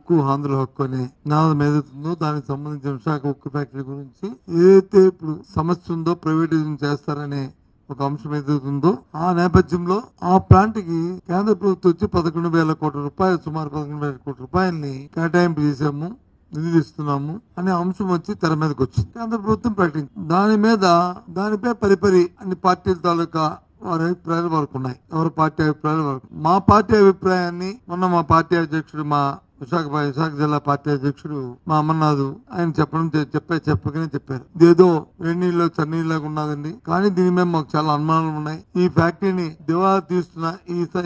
ఉక్కు ఆంధ్ర హక్కు అనే నినాదం ఏదైతుందో దానికి సంబంధించిన విశాఖ ఉక్కు ఫ్యాక్టరీ గురించి ఏదైతే ఇప్పుడు సమస్య ఉందో ప్రైవేటైజేషన్ చేస్తారనే ఒక అంశం ఏదైతుందో ఆ నేపథ్యంలో ఆ ప్లాంట్ కి కేంద్ర ప్రభుత్వం వచ్చి 11,000 కోట్ల రూపాయలు, సుమారు 11,000 కోట్ల రూపాయలని కేటాయింపు చేశాము, నిధులు ఇస్తున్నాము అనే అంశం వచ్చి తెర మీదకి వచ్చింది. కేంద్ర ప్రభుత్వం ప్రకటించింది. దానిపై పరిపరి అన్ని పార్టీల తాలూకా వారి అభిప్రాయాలు వరకు ఉన్నాయి. ఎవరి పార్టీ అభిప్రాయాలు వరకు. మా పార్టీ అభిప్రాయాన్ని మొన్న మా పార్టీ అధ్యక్షుడు, మా విశాఖ జిల్లా పార్టీ అధ్యక్షుడు మా అమర్నాథ్ ఆయన చెప్పగానే చెప్పారు, ఇదేదో వేణీళ్ళు చన్నీళ్ళగా ఉన్నదండి, కానీ దీని మీద మాకు చాలా అనుమానాలు ఉన్నాయి. ఈ ఫ్యాక్టరీని దివాలా తీస్తున్న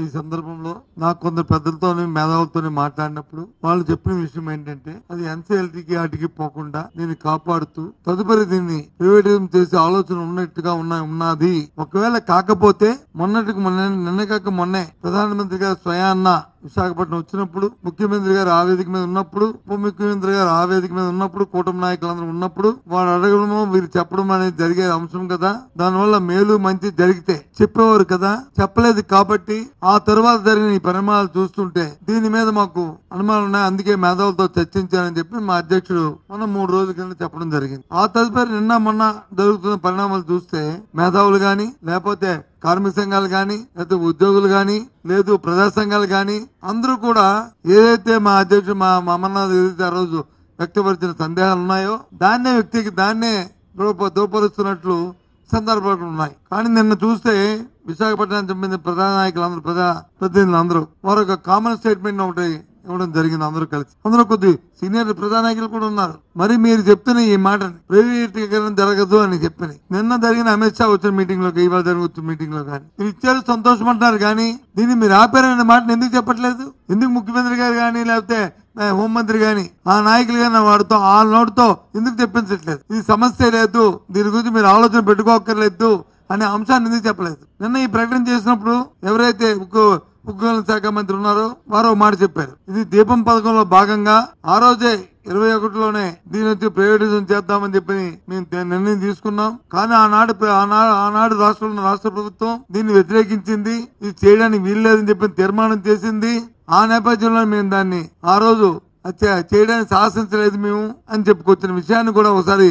ఈ సందర్భంలో నాకు కొందరు పెద్దలతోని మేధావులతోని మాట్లాడినప్పుడు వాళ్ళు చెప్పిన విషయం ఏంటంటే అది ఎన్సీఎల్టీకి వాటికి పోకుండా దీన్ని కాపాడుతూ తదుపరి దీన్ని ప్రైవేటైజేషన్ చేసే ఆలోచన ఉన్నట్టుగా ఉన్నది. ఒకవేళ కాకపోతే నిన్న కాక మొన్నే ప్రధానమంత్రి గారు స్వయాన్న విశాఖపట్నం వచ్చినప్పుడు, ముఖ్యమంత్రి గారు ఆ వేదిక మీద ఉన్నప్పుడు, ఉప ముఖ్యమంత్రి గారు ఆ వేదిక మీద ఉన్నప్పుడు, కూటమి నాయకులందరూ ఉన్నప్పుడు వాడు అడగడము వీరు చెప్పడం అనేది జరిగే అంశం కదా. దానివల్ల మేలు మంచి జరిగితే చెప్పేవారు కదా. చెప్పలేదు కాబట్టి ఆ తరువాత జరిగిన ఈ పరిణామాలు చూస్తుంటే దీని మీద మాకు అనుమానాలు ఉన్నాయి. అందుకే మేధావులతో చర్చించానని చెప్పి మా అధ్యక్షుడు మొన్న 3 రోజుల కింద చెప్పడం జరిగింది. ఆ తదుపరి నిన్న మొన్న జరుగుతున్న పరిణామాలు చూస్తే మేధావులు గాని, లేకపోతే కార్మిక సంఘాలు గాని, లేకపోతే ఉద్యోగులు గాని, లేదు ప్రజా సంఘాలు గాని అందరూ కూడా ఏదైతే మా అధ్యక్షుడు మా అమర్నాథ్ ఏదైతే ఆ రోజు వ్యక్తపరిచిన సందేహాలు ఉన్నాయో దాన్నే దోపరుస్తున్నట్లు సందర్భాలు ఉన్నాయి. కానీ నిన్న చూస్తే విశాఖపట్నానికి సంబంధించిన ప్రధాన నాయకులందరూ, ప్రజా ప్రతినిధులందరూ వారు ఒక కామన్ స్టేట్మెంట్ ఒకటి ఇవ్వడం జరిగింది. అందరూ కలిసి, అందులో కొద్ది సీనియర్ ప్రధాన నాయకులు కూడా ఉన్నారు. మరి మీరు చెప్తున్న ఈ మాటని ప్రైవేటీకరణ జరగదు అని చెప్పని నిన్న జరిగిన అమిత్ షా వచ్చిన మీటింగ్ లో, ఇవాళ జరిగిన మీటింగ్ లో కానీ మీరు ఇచ్చారు సంతోషమంటున్నారు, కానీ దీన్ని మీరు ఆపారనే మాటను ఎందుకు చెప్పట్లేదు? ఎందుకు ముఖ్యమంత్రి గారు కానీ, లేకపోతే హోంమంత్రి గాని, ఆ నాయకులు గాని వాడితో ఆ నోటితో ఎందుకు చెప్పించట్లేదు? ఇది సమస్య లేదు, దీని గురించి మీరు ఆలోచన పెట్టుకోక్కర్లేదు అనే అంశాన్ని ఎందుకు చెప్పలేదు? నిన్న ఈ ప్రకటన చేసినప్పుడు ఎవరైతే ఉక్కు శాఖ మంత్రి ఉన్నారో వారు మాట చెప్పారు, ఇది దీపం పథకంలో భాగంగా ఆ రోజే 21లోనే దీని నుంచి ప్రైవేటైజేషన్ చేద్దామని చెప్పి మేము నిర్ణయం తీసుకున్నాం. కానీ ఆనాడు రాష్ట్ర ప్రభుత్వం దీన్ని వ్యతిరేకించింది, ఇది చేయడానికి వీల్లేదని చెప్పి తీర్మానం చేసింది. ఆ నేపథ్యంలో మేము దాన్ని ఆ రోజు చేయడానికి సాహసించలేదు మేము అని చెప్పుకొచ్చిన విషయాన్ని కూడా ఒకసారి